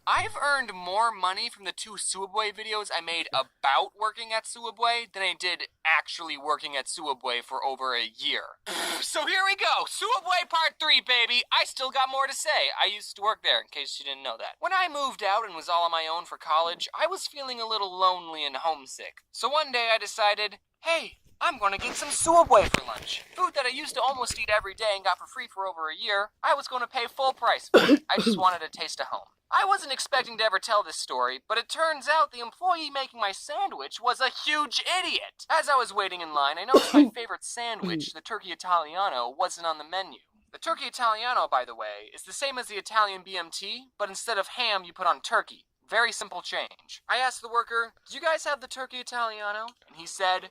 I've earned more money from the 2 Subway videos I made about working at Subway than I did actually working at Subway for over a year. So here we go, Subway Part 3, baby! I still got more to say. I used to work there, in case you didn't know that. When I moved out and was all on my own for college, I was feeling a little lonely and homesick. So one day I decided, hey, I'm gonna get some Subway for lunch. Food that I used to almost eat every day and got for free for over a year. I was gonna pay full price for it. I just wanted a taste of home. I wasn't expecting to ever tell this story, but it turns out the employee making my sandwich was a huge idiot. As I was waiting in line, I noticed my favorite sandwich, the Turkey Italiano, wasn't on the menu. The Turkey Italiano, by the way, is the same as the Italian BMT, but instead of ham, you put on turkey. Very simple change. I asked the worker, do you guys have the Turkey Italiano? And he said,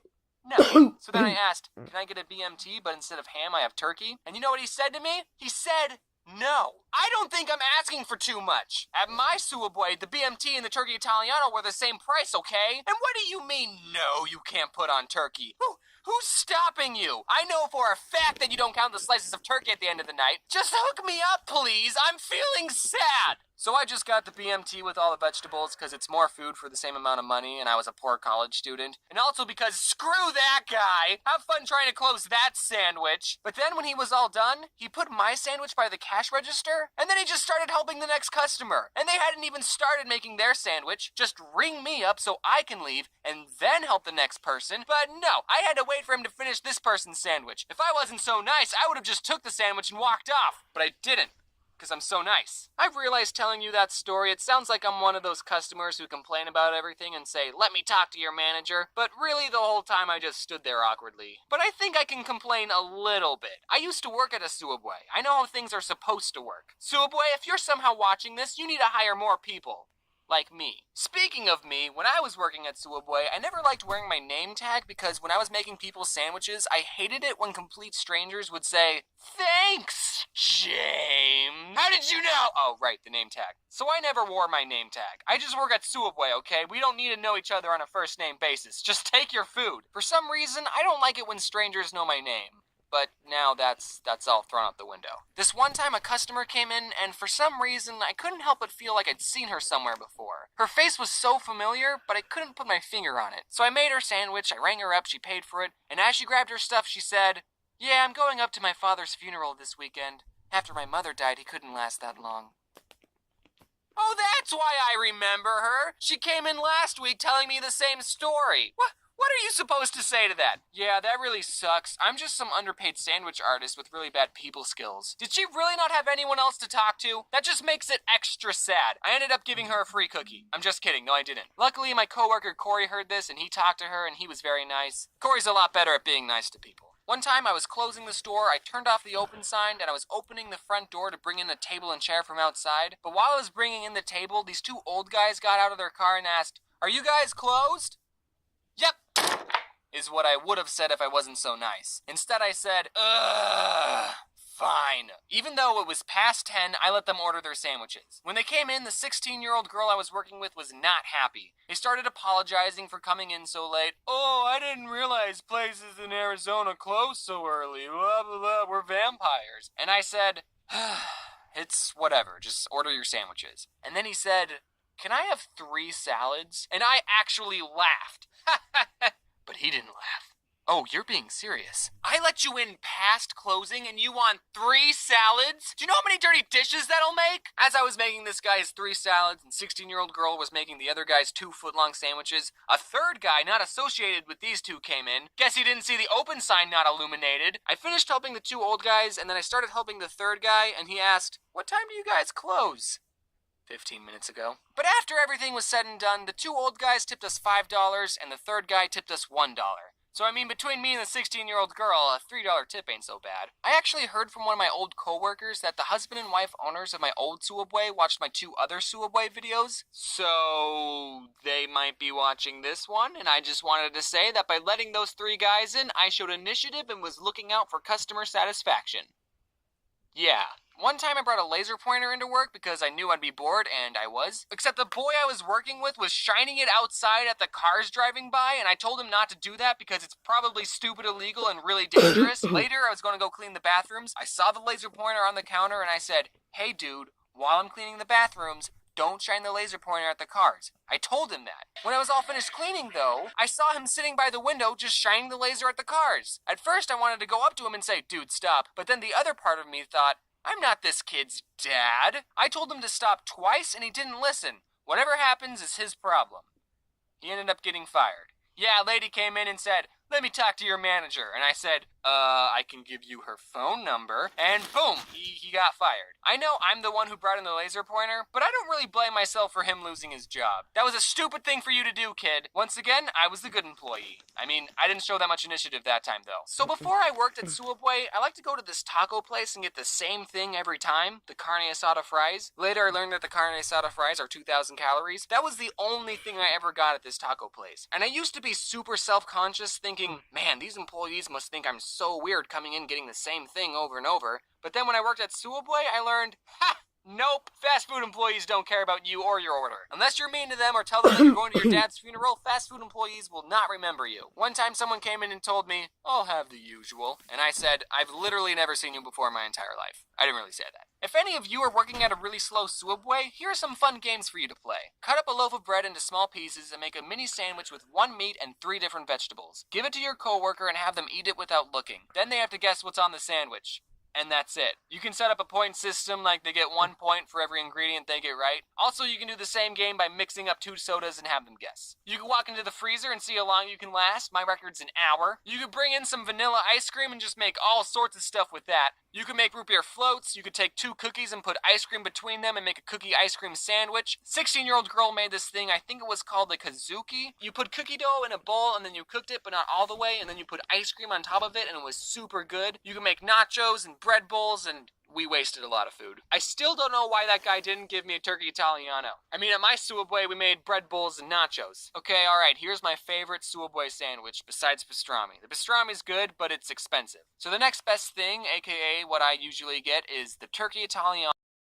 no. So then I asked, can I get a BMT, but instead of ham, I have turkey? And you know what he said to me? He said, no. I don't think I'm asking for too much. At my Subway, the BMT and the Turkey Italiano were the same price, okay? And what do you mean, no, you can't put on turkey? Who's stopping you? I know for a fact that you don't count the slices of turkey at the end of the night. Just hook me up, please. I'm feeling sad. So I just got the BMT with all the vegetables because it's more food for the same amount of money and I was a poor college student. And also because screw that guy. Have fun trying to close that sandwich. But then when he was all done, he put my sandwich by the cash register and then he just started helping the next customer. And they hadn't even started making their sandwich. Just ring me up so I can leave and then help the next person. But no, I had to wait for him to finish this person's sandwich. If I wasn't so nice, I would have just took the sandwich and walked off. But I didn't. Because I'm so nice. I've realized telling you that story, it sounds like I'm one of those customers who complain about everything and say, let me talk to your manager, but really the whole time I just stood there awkwardly. But I think I can complain a little bit. I used to work at a Subway. I know how things are supposed to work. Subway, if you're somehow watching this, you need to hire more people. Like me. Speaking of me, when I was working at Subway, I never liked wearing my name tag because when I was making people's sandwiches, I hated it when complete strangers would say, thanks, James. How did you know? Oh, right, the name tag. So I never wore my name tag. I just work at Subway, okay? We don't need to know each other on a first name basis. Just take your food. For some reason, I don't like it when strangers know my name. But now that's all thrown out the window. This one time a customer came in, and for some reason, I couldn't help but feel like I'd seen her somewhere before. Her face was so familiar, but I couldn't put my finger on it. So I made her sandwich, I rang her up, she paid for it, and as she grabbed her stuff, she said, yeah, I'm going up to my father's funeral this weekend. After my mother died, he couldn't last that long. Oh, that's why I remember her! She came in last week telling me the same story. What are you supposed to say to that? Yeah, that really sucks. I'm just some underpaid sandwich artist with really bad people skills. Did she really not have anyone else to talk to? That just makes it extra sad. I ended up giving her a free cookie. I'm just kidding. No, I didn't. Luckily, my coworker Corey heard this and he talked to her and he was very nice. Corey's a lot better at being nice to people. One time I was closing the store, I turned off the open sign, and I was opening the front door to bring in a table and chair from outside. But while I was bringing in the table, these 2 old guys got out of their car and asked, are you guys closed? Yep, is what I would have said if I wasn't so nice. Instead I said, ugh, fine. Even though it was past 10, I let them order their sandwiches. When they came in, the 16-year-old girl I was working with was not happy. They started apologizing for coming in so late. Oh, I didn't realize places in Arizona close so early. Blah, blah, blah, we're vampires. And I said, it's whatever, just order your sandwiches. And then he said, can I have 3 salads? And I actually laughed. But he didn't laugh. Oh, you're being serious. I let you in past closing and you want 3 salads? Do you know how many dirty dishes that'll make? As I was making this guy's 3 salads and 16-year-old girl was making the other guy's 2-foot-long sandwiches, a third guy not associated with these 2 came in. Guess he didn't see the open sign not illuminated. I finished helping the 2 old guys and then I started helping the third guy and he asked, what time do you guys close? 15 minutes ago. But after everything was said and done, the 2 old guys tipped us $5 and the third guy tipped us $1. So I mean, between me and the 16-year-old girl, a $3 tip ain't so bad. I actually heard from one of my old coworkers that the husband and wife owners of my old Subway watched my 2 other Subway videos. So they might be watching this one, and I just wanted to say that by letting those 3 guys in, I showed initiative and was looking out for customer satisfaction. Yeah. One time I brought a laser pointer into work because I knew I'd be bored, and I was. Except the boy I was working with was shining it outside at the cars driving by, and I told him not to do that because it's probably stupid, illegal, and really dangerous. Later, I was going to go clean the bathrooms. I saw the laser pointer on the counter, and I said, hey dude, while I'm cleaning the bathrooms, don't shine the laser pointer at the cars. I told him that. When I was all finished cleaning, though, I saw him sitting by the window just shining the laser at the cars. At first, I wanted to go up to him and say, dude, stop. But then the other part of me thought, I'm not this kid's dad. I told him to stop twice and he didn't listen. Whatever happens is his problem. He ended up getting fired. Yeah, a lady came in and said, let me talk to your manager. And I said, I can give you her phone number. And boom, he got fired. I know I'm the one who brought in the laser pointer, but I don't really blame myself for him losing his job. That was a stupid thing for you to do, kid. Once again, I was the good employee. I mean, I didn't show that much initiative that time, though. So before I worked at Subway, I like to go to this taco place and get the same thing every time, the carne asada fries. Later, I learned that the carne asada fries are 2,000 calories. That was the only thing I ever got at this taco place. And I used to be super self-conscious, thinking, man, these employees must think I'm so weird coming in getting the same thing over and over. But then when I worked at Subway, I learned, nope, fast food employees don't care about you or your order. Unless you're mean to them or tell them that you're going to your dad's funeral, fast food employees will not remember you. One time someone came in and told me, I'll have the usual. And I said, I've literally never seen you before in my entire life. I didn't really say that. If any of you are working at a really slow Subway, here are some fun games for you to play. Cut up a loaf of bread into small pieces and make a mini sandwich with 1 meat and 3 different vegetables. Give it to your coworker and have them eat it without looking. Then they have to guess what's on the sandwich. And that's it. You can set up a point system, like they get 1 point for every ingredient they get right. Also, you can do the same game by mixing up 2 sodas and have them guess. You can walk into the freezer and see how long you can last. My record's an hour. You could bring in some vanilla ice cream and just make all sorts of stuff with that. You can make root beer floats. You could take 2 cookies and put ice cream between them and make a cookie ice cream sandwich. 16-year-old girl made this thing, I think it was called the Kazuki. You put cookie dough in a bowl and then you cooked it, but not all the way, and then you put ice cream on top of it and it was super good. You can make nachos and bread bowls, and we wasted a lot of food. I still don't know why that guy didn't give me a turkey Italiano. I mean, at my Subway, we made bread bowls and nachos. Okay, alright, here's my favorite Subway sandwich, besides pastrami. The pastrami's good, but it's expensive. So the next best thing, aka what I usually get, is the turkey Italiano.